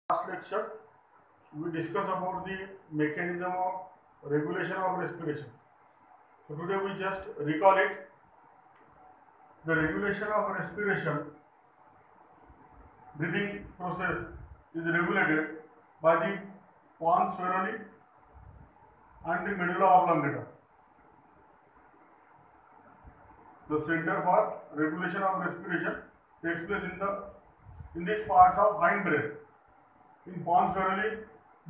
Last lecture we discussed about the mechanism of regulation of respiration. So today we just recall it. The regulation of respiration, breathing process is regulated by the pons varoli and the medulla oblongata. The center for regulation of respiration takes place in these parts of hindbrain. In pons varoli,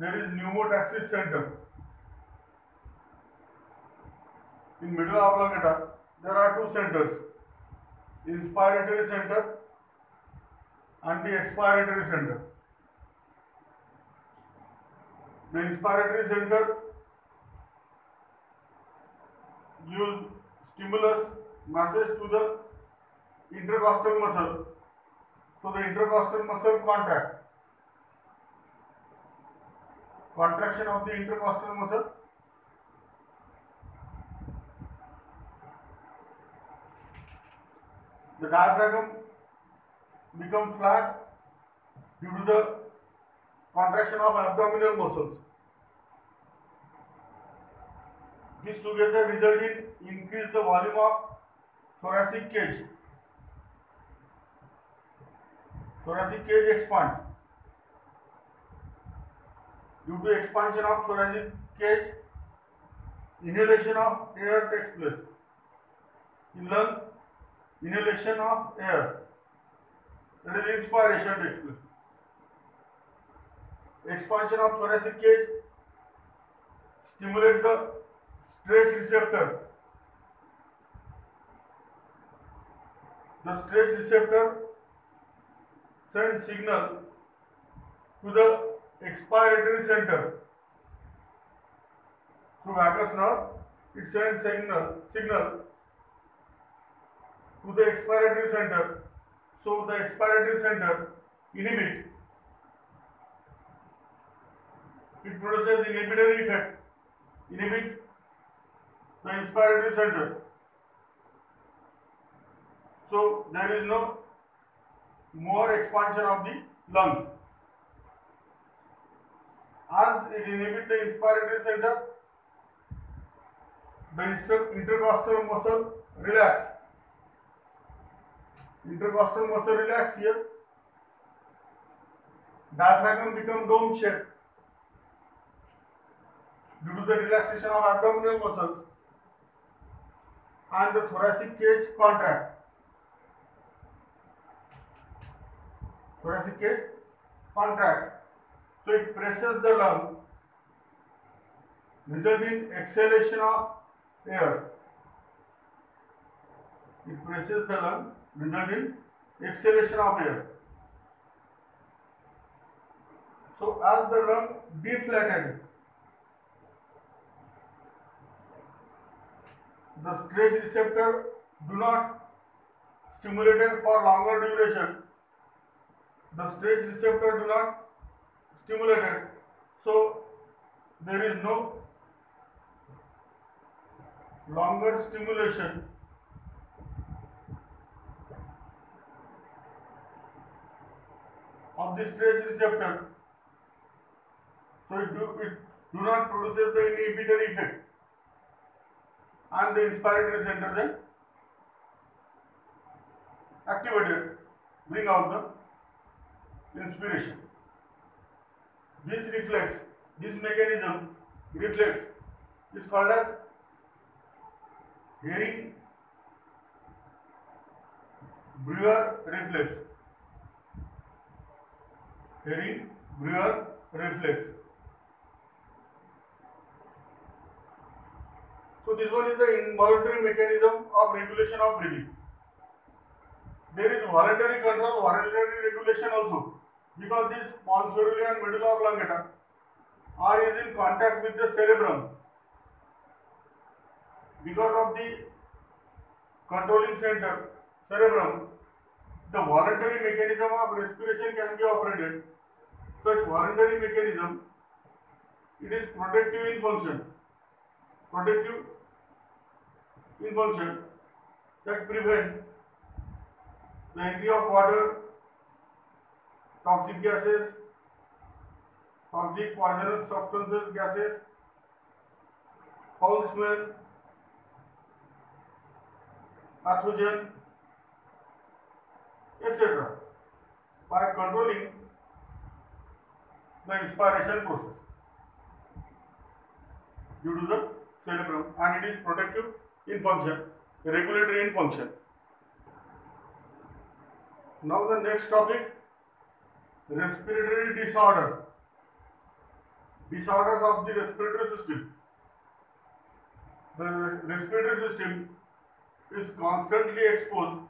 there is pneumotaxis center. In medulla oblongata, there are two centers, inspiratory center and the expiratory center. The inspiratory center gives stimulus message to the intercostal muscle, so the intercostal muscle contract. Contraction of the intercostal muscle the diaphragm becomes flat due to the contraction of abdominal muscles. This together result in increase the volume of thoracic cage. Thoracic cage expand. Due to expansion of thoracic cage, inhalation of air takes place. In lung, inhalation of air, that is inspiration takes place. Expansion of thoracic cage stimulate the stress receptor. The stress receptor sends signal to the expiratory center. Through vagus nerve, it sends signal to the expiratory center. So the expiratory center inhibit. It produces inhibitory effect. Inhibit the inspiratory center. So there is no more expansion of the lungs. As it inhibits the inspiratory center, the intercostal muscle relax. Intercostal muscle relax here. Diaphragm become dome shaped due to the relaxation of abdominal muscles, and the thoracic cage contract. Thoracic cage contract. So it presses the lung, resulting in exhalation of air. It presses the lung, resulting in exhalation of air. So as the lung deflated, the stress receptor do not stimulated for longer duration. The stress receptor do not stimulated, so there is no longer stimulation of the stress receptor, so it do not produces the inhibitory effect, and the inspiratory center then activated, bring out the inspiration. This mechanism reflex is called as Hering-Breuer reflex. Hering-Breuer reflex. So this one is the involuntary mechanism of regulation of breathing. There is voluntary control, voluntary regulation also, because this pons varoli and medulla oblongata is in contact with the cerebrum. Because of the controlling center, cerebrum, the voluntary mechanism of respiration can be operated. Such voluntary mechanism, it is protective in function. Protective in function that prevent the entry of water, toxic gases, toxic, poisonous substances, gases, foul smell, pathogen, etc. by controlling the inspiration process due to the cerebrum, and it is protective in function, regulatory in function. Now the next topic, respiratory disorder. Disorders of the respiratory system. The respiratory system is constantly exposed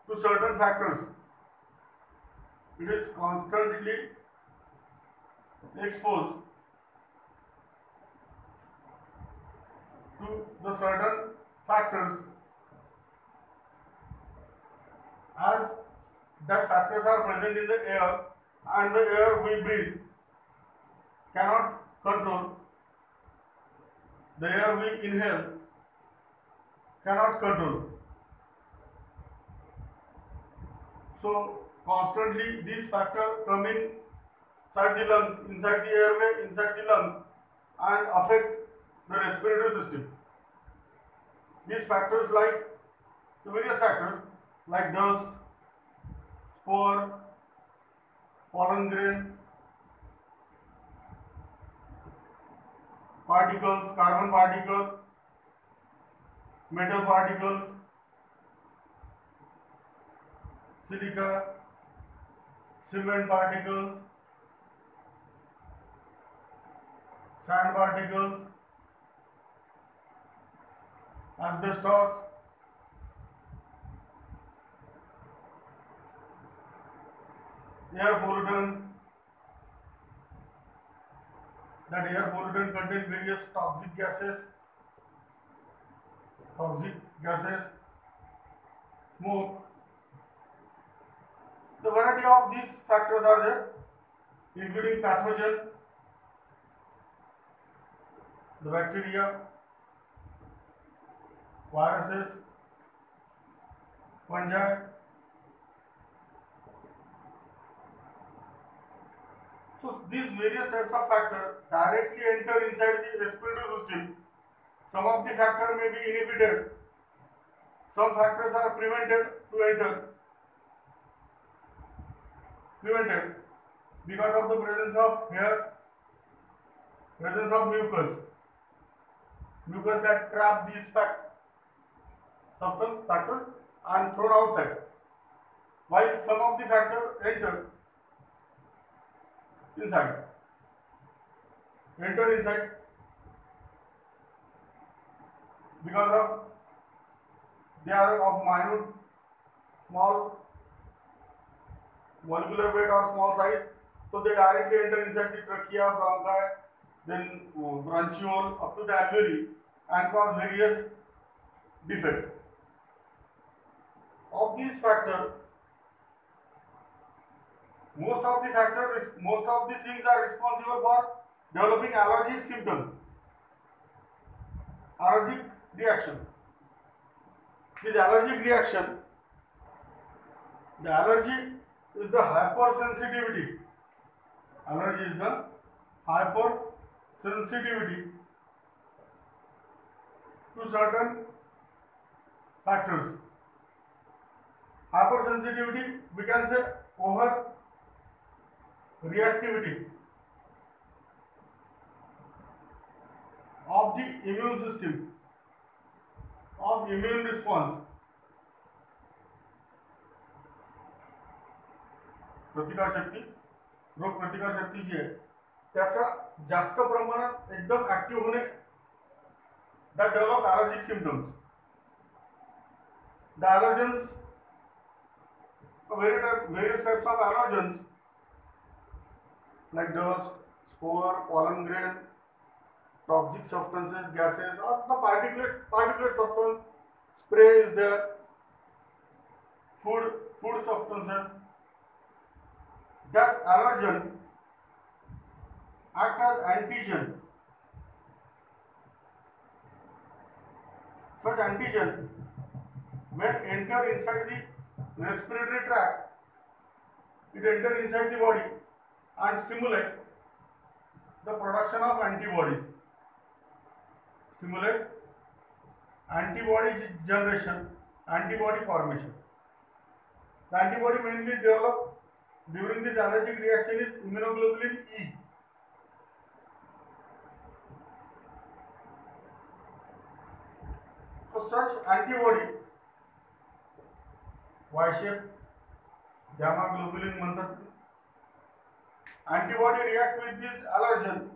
to certain factors. It is constantly exposed to the certain factors, as that factors are present in the air, and the air we breathe cannot control. The air we inhale cannot control. So constantly these factors come inside the lungs, inside the airway, inside the lungs, and affect the respiratory system. These factors, like the various factors like dust, spore, pollen grain, particles, carbon particles, metal particles, silica, cement particles, sand particles, asbestos, air pollutant. That air pollutant contain various toxic gases, smoke. The variety of these factors are there, including pathogen, the bacteria, viruses, fungi. So these various types of factors directly enter inside the respiratory system. Some of the factors may be inhibited, some factors are prevented because of the presence of hair, presence of mucus that trap these factors and thrown outside, while some of the factors enter inside because of they are of minute, small molecular weight or small size, so they directly enter inside the trachea, bronchi, then bronchiole up to the alveoli and cause various defects. Of these factors, most of the things are responsible for developing allergic symptoms, allergic reaction. This allergic reaction, the allergy is the hypersensitivity. Allergy is the hypersensitivity to certain factors. Hypersensitivity, we can say over reactivity of the immune system, of immune response. प्रतिकार शक्ती, रोग प्रतिकार शक्ती जी आहे त्याचा जास्त प्रमाणात एकदम ऍक्टिव्ह होणे, that develop allergic symptoms. The allergens, various types of allergens like dust, spore, pollen grain, toxic substances, gases, or the particulate substance, spray is there, food substances. That allergen act as antigen. Such antigen, when enter inside the respiratory tract, it enter inside the body and stimulate the production of antibodies, stimulate antibody generation, antibody formation. The antibody mainly developed during this allergic reaction is immunoglobulin E. So such antibody Y-shape gamma globulin म्हणतात. Antibody react with this allergen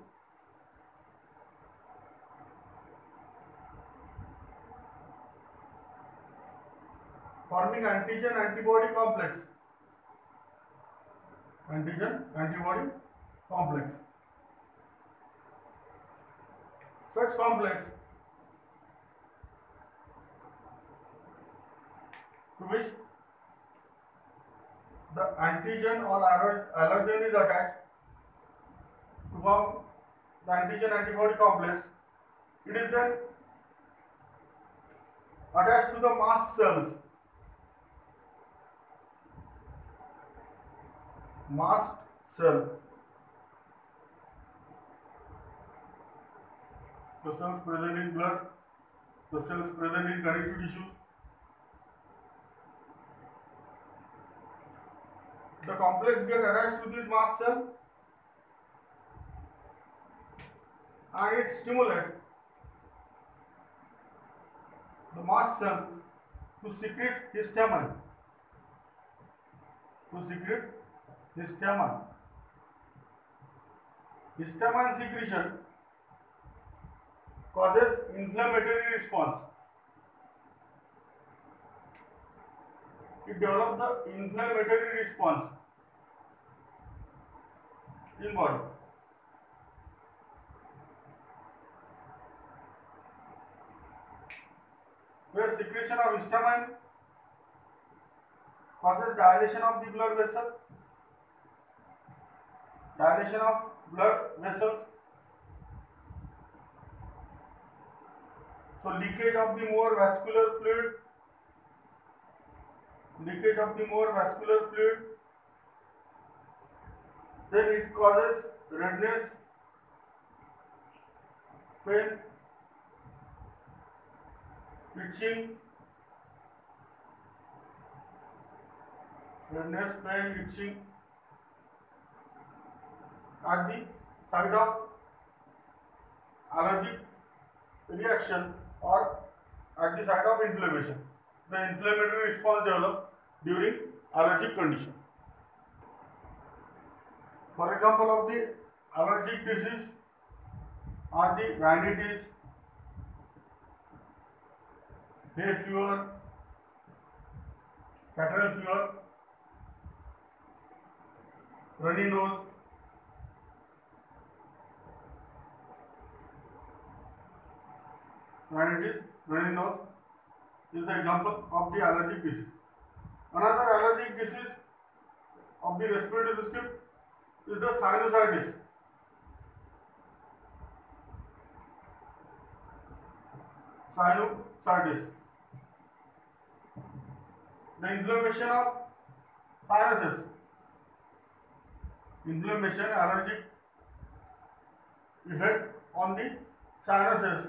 forming antigen antibody complex. Antigen antibody complex. Such complex to which the antigen or allergen is attached to form the antigen antibody complex. It is then attached to the mast cells. Mast cell. The cells present in blood, the cells present in connective tissues. The complex get attached to this mast cell and it stimulates the mast cell to secrete histamine. Histamine secretion causes inflammatory response. It develops the inflammatory response in body. Where secretion of histamine causes dilation of the blood vessel, dilation of blood vessels. So leakage of the more vascular fluid, then it causes redness, pain, itching, at the site of allergic reaction or at the site of inflammation. The inflammatory response develops during allergic condition. For example of the allergic disease are the rhinitis, hay fever, cattle fever, runny nose, rhinitis, runny nose is the example of the allergic disease. Another allergic disease of the respiratory system is the sinusitis. The inflammation of sinuses. Allergic effect on the sinuses.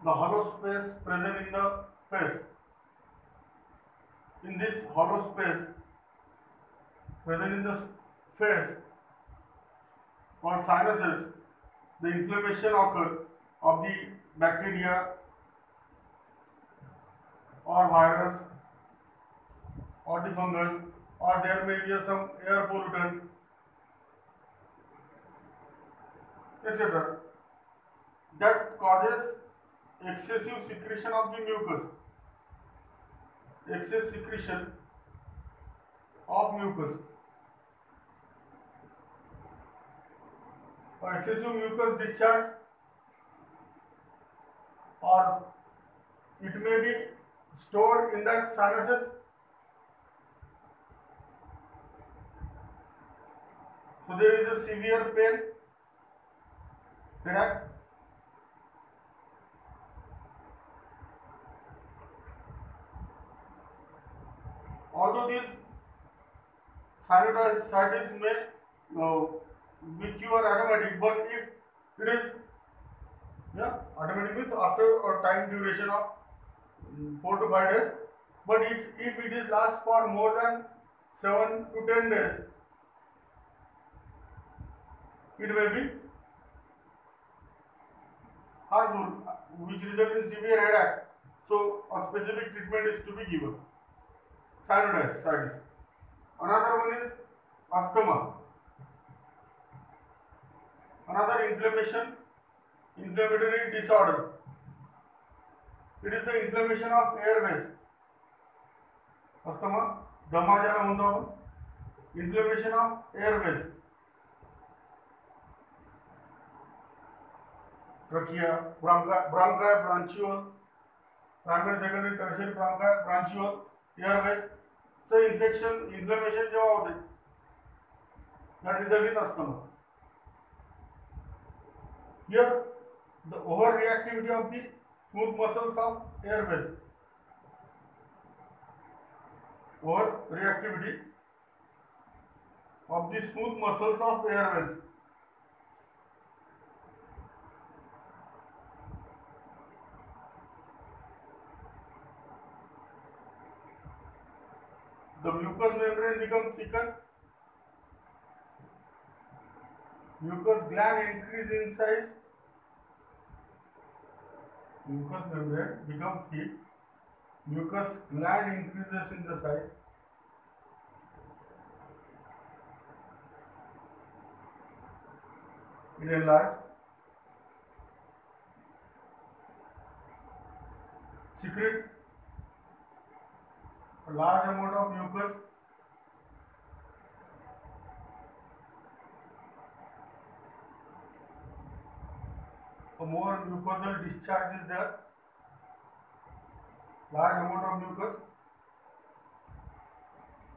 The hollow space present in the face. In this hollow space present in the face or sinuses, the inflammation occurs of the bacteria or virus or the fungus, or there may be some air pollutant, etc. that causes excessive secretion of the mucus. Excess secretion of mucus. Excessive mucus discharge, or it may be stored in the sinuses. So there is a severe pain, headache. Although these sinusitis may be cure automatic, but if it is, yeah, automatic means after a time duration of 4 to 5 days, but if it is last for more than 7 to 10 days, it may be harmful, which result in severe headache. So a specific treatment is to be given. Sinusitis. Another one is asthma. Another inflammatory disorder. It is the inflammation of airways. Asthma, दमा ज्याला म्हणतो आपण. Inflammation of airways. Trachea, bronchi, bronchiole, primary, secondary, tertiary bronchi, bronchiole, airways. So inflammation जेव्हा होते, that result in asthma. Here, the overreactivity of the smooth muscles of airways. Overreactivity of the smooth muscles of airways. The mucous membrane becomes thickened. Mucous gland increase in size. Mucous membrane becomes thick. Mucous gland increases in the size. It enlarges. Secrete a large amount of mucus. A more mucosal discharge is there. Large amount of mucus.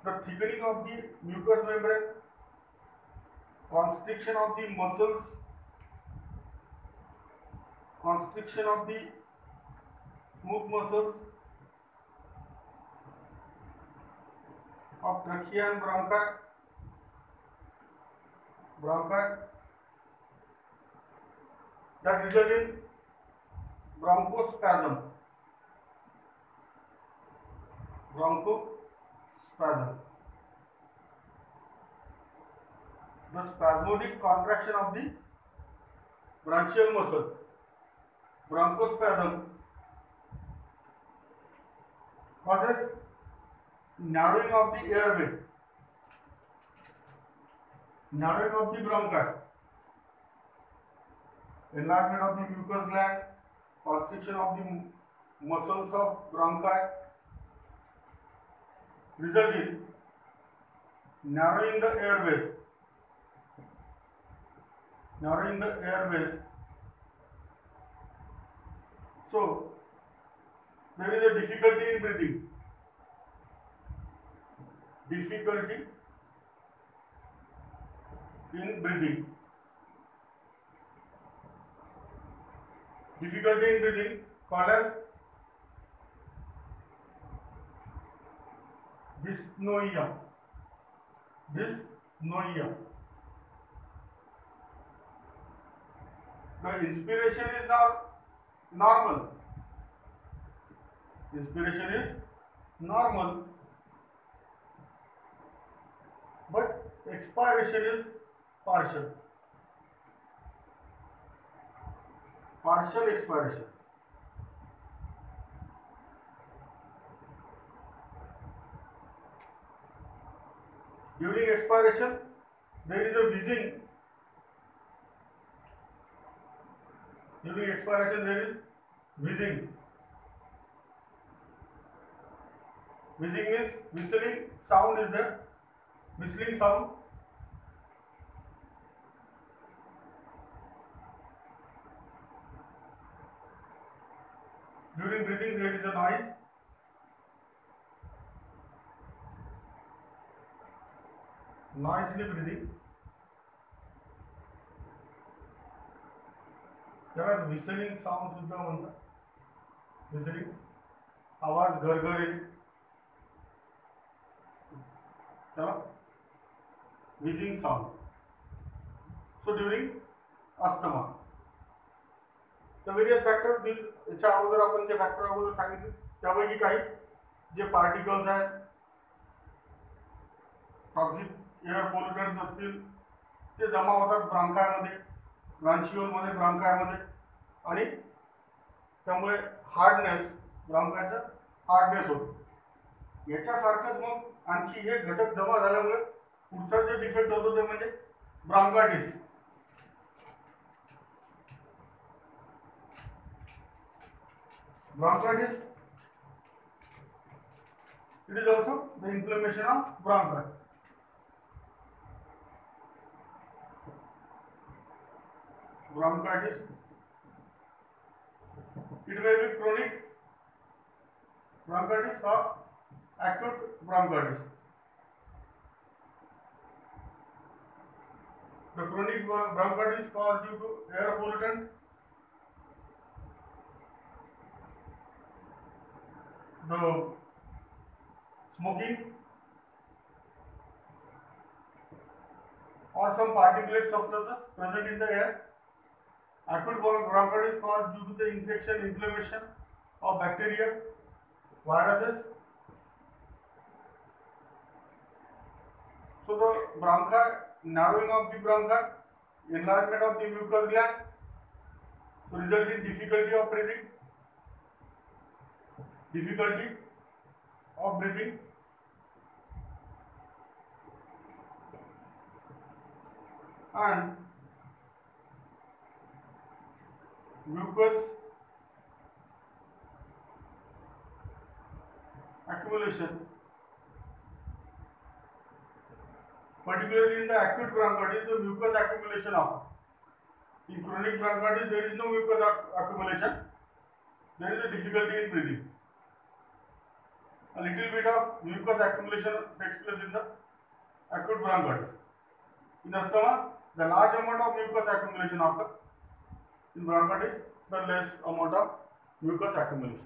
The thickening of the mucous membrane, constriction of the muscles, constriction of the smooth muscles of trachea and bronchi, that result in bronchospasm. The spasmodic contraction of the bronchial muscle. Bronchospasm causes narrowing of the airway, narrowing of the bronchi, enlargement of the mucous gland, constriction of the muscles of bronchi, result in narrowing the airways. So there is a difficulty in breathing. Difficulty in breathing called as dyspnoea. The inspiration is normal. But expiration is partial expiration. During expiration, there is a wheezing. During expiration, there is wheezing. Wheezing means whistling sound is there. Whistling sound. During breathing, there is a noise. Noisily breathing. त्याला whistling sound सुद्धा म्हणतात. whistling आवाज घरघर येईल त्याला wheezing sound. So during asthma, the various factors, याच्या अगोदर आपण जे फॅक्टर अगोदर सांगितले त्यापैकी काही जे पार्टिकल्स आहेत, टॉक्सिक एअर पोल्युटंट्स असतील, ते जमा होतात ब्रांकायमध्ये, ब्रांचिओलमध्ये, ब्रांकायमध्ये, आणि त्यामुळे हार्डनेस, ब्रांकायचं हार्डनेस होतो. याच्यासारखंच मग आणखी हे घटक जमा झाल्यामुळे पुढचा जे डिफेक्ट होतो ते म्हणजे ब्रांकायटिस. Bronchitis, it is also the inflammation of bronchi. Bronchitis, it may be chronic bronchitis or acute bronchitis. The chronic bronchitis caused due to air pollutant, the smoking, or some particulate substances present in the air. Acute bronchitis caused due to the infection, inflammation of bacteria, viruses. So the bronchi, narrowing of the bronchi, enlargement of the mucus gland, so result in difficulty of breathing, and mucus accumulation. Particularly in the acute bronchitis, the mucus accumulation of. In chronic bronchitis, there is no mucus accumulation. There is a difficulty in breathing. A little bit of mucus accumulation takes place in the acute bronchitis. In asthma, the large amount of mucus accumulation occurs. In bronchitis, the less amount of mucus accumulation.